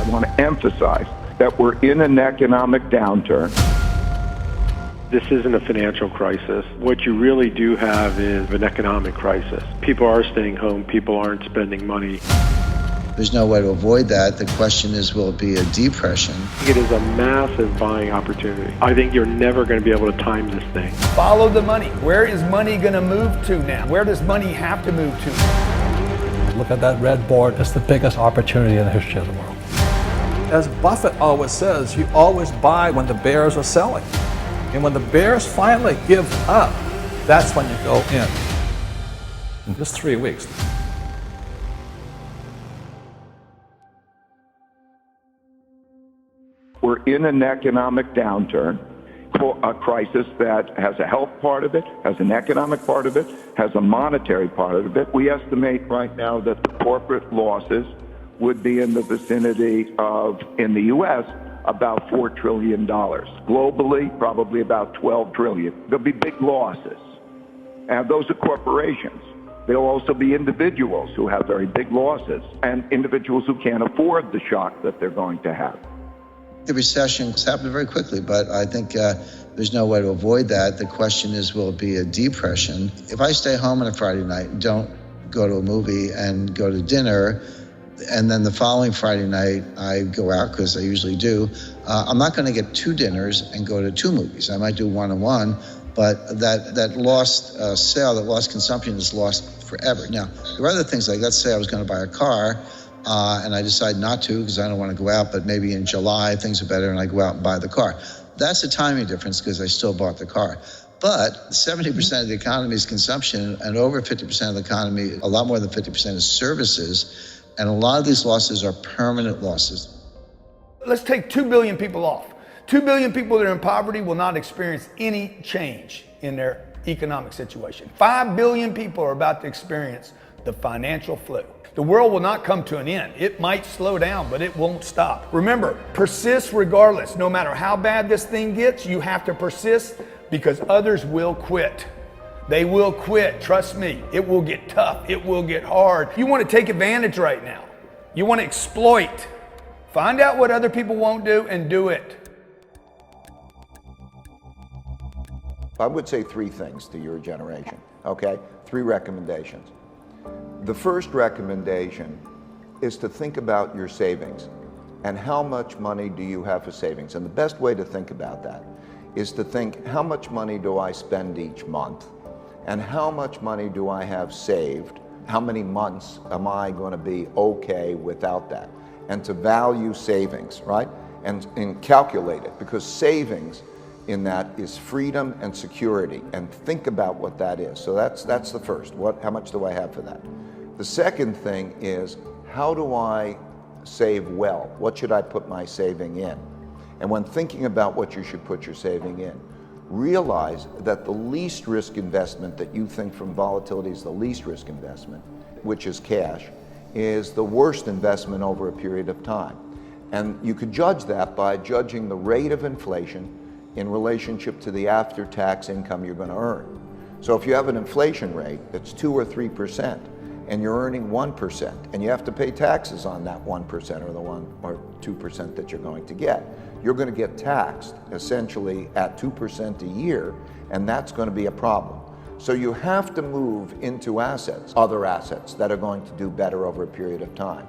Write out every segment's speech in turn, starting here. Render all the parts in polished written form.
I want to emphasize that we're in an economic downturn. This isn't a financial crisis. What you really do have is an economic crisis. People are staying home. People aren't spending money. There's no way to avoid that. The question is, will it be a depression? It is a massive buying opportunity. I think you're never going to be able to time this thing. Follow the money. Where is money going to move to now? Where does money have to move to? Look at that red board. It's the biggest opportunity in the history of the world. As Buffett always says, you always buy when the bears are selling. And when the bears finally give up, that's when you go in just 3 weeks. We're in an economic downturn, a crisis that has a health part of it, has an economic part of it, has a monetary part of it. We estimate right now that the corporate losses would be in the vicinity of, in the U.S., about $4 trillion. Globally, probably about $12 trillion. There'll be big losses. And those are corporations. There'll also be individuals who have very big losses and individuals who can't afford the shock that they're going to have. The recession has happened very quickly, but I think there's no way to avoid that. The question is, will it be a depression? If I stay home on a Friday night, don't go to a movie and go to dinner, and then the following Friday night I go out, because I usually do, I'm not going to get 2 dinners and go to 2 movies. I might do 1 and 1, but that lost sale, that lost consumption is lost forever. Now, there are other things, like let's say I was going to buy a car, and I decide not to because I don't want to go out, but maybe in July things are better and I go out and buy the car. That's a timing difference because I still bought the car. But 70% of the economy is consumption, and over 50% of the economy, a lot more than 50%, is services. And a lot of these losses are permanent losses. Let's take 2 billion people off. 2 billion people that are in poverty will not experience any change in their economic situation. 5 billion people are about to experience the financial flu. The world will not come to an end. It might slow down, but it won't stop. Remember, persist regardless. No matter how bad this thing gets, you have to persist because others will quit. They will quit, trust me. It will get tough, it will get hard. You want to take advantage right now. You want to exploit. Find out what other people won't do and do it. I would say 3 things to your generation, okay? 3 recommendations. The first recommendation is to think about your savings and how much money do you have for savings. And the best way to think about that is to think, how much money do I spend each month? And how much money do I have saved? How many months am I going to be okay without that? And to value savings, right? And calculate it, because savings in that is freedom and security. And think about what that is. So that's the first. How much do I have for that? The second thing is, how do I save well? What should I put my saving in? And when thinking about what you should put your saving in, realize that the least risk investment that you think from volatility is the least risk investment, which is cash, is the worst investment over a period of time. And you could judge that by judging the rate of inflation in relationship to the after-tax income you're going to earn. So if you have an inflation rate that's 2 or 3%, and you're earning 1%, and you have to pay taxes on that 1% or the 1 or 2% that you're going to get, you're going to get taxed essentially at 2% a year, and that's going to be a problem. So you have to move into assets, other assets that are going to do better over a period of time.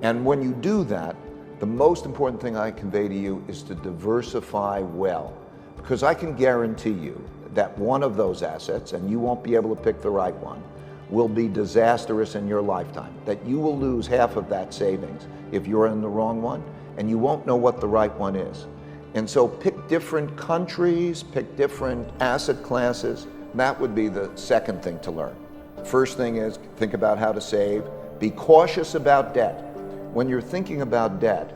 And when you do that, the most important thing I convey to you is to diversify well, because I can guarantee you that one of those assets, and you won't be able to pick the right one, will be disastrous in your lifetime, that you will lose half of that savings if you're in the wrong one, and you won't know what the right one is. And so pick different countries, pick different asset classes. That would be the second thing to learn. First thing is think about how to save. Be cautious about debt. When you're thinking about debt,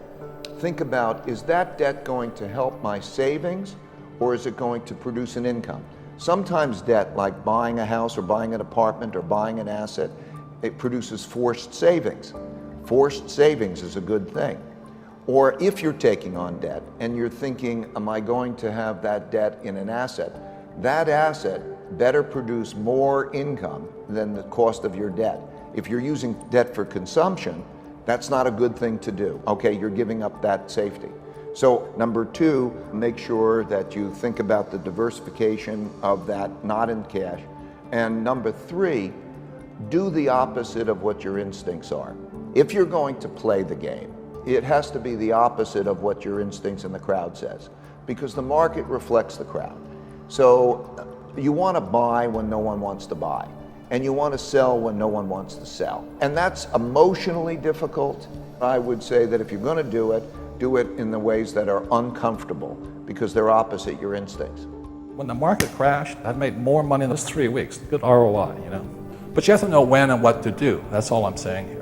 think about, is that debt going to help my savings, or is it going to produce an income? Sometimes debt, like buying a house or buying an apartment or buying an asset, it produces forced savings. Forced savings is a good thing. Or if you're taking on debt and you're thinking, am I going to have that debt in an asset? That asset better produce more income than the cost of your debt. If you're using debt for consumption, That's not a good thing to do. Okay, you're giving up that safety. So number two, make sure that you think about the diversification of that, not in cash. And number three, do the opposite of what your instincts are. If you're going to play the game, it has to be the opposite of what your instincts and the crowd says, because the market reflects the crowd. So you want to buy when no one wants to buy, and you want to sell when no one wants to sell. And that's emotionally difficult. I would say that if you're going to do it in the ways that are uncomfortable, because they're opposite your instincts. When the market crashed, I made more money in those 3 weeks. Good ROI, you know. But you have to know when and what to do. That's all I'm saying here.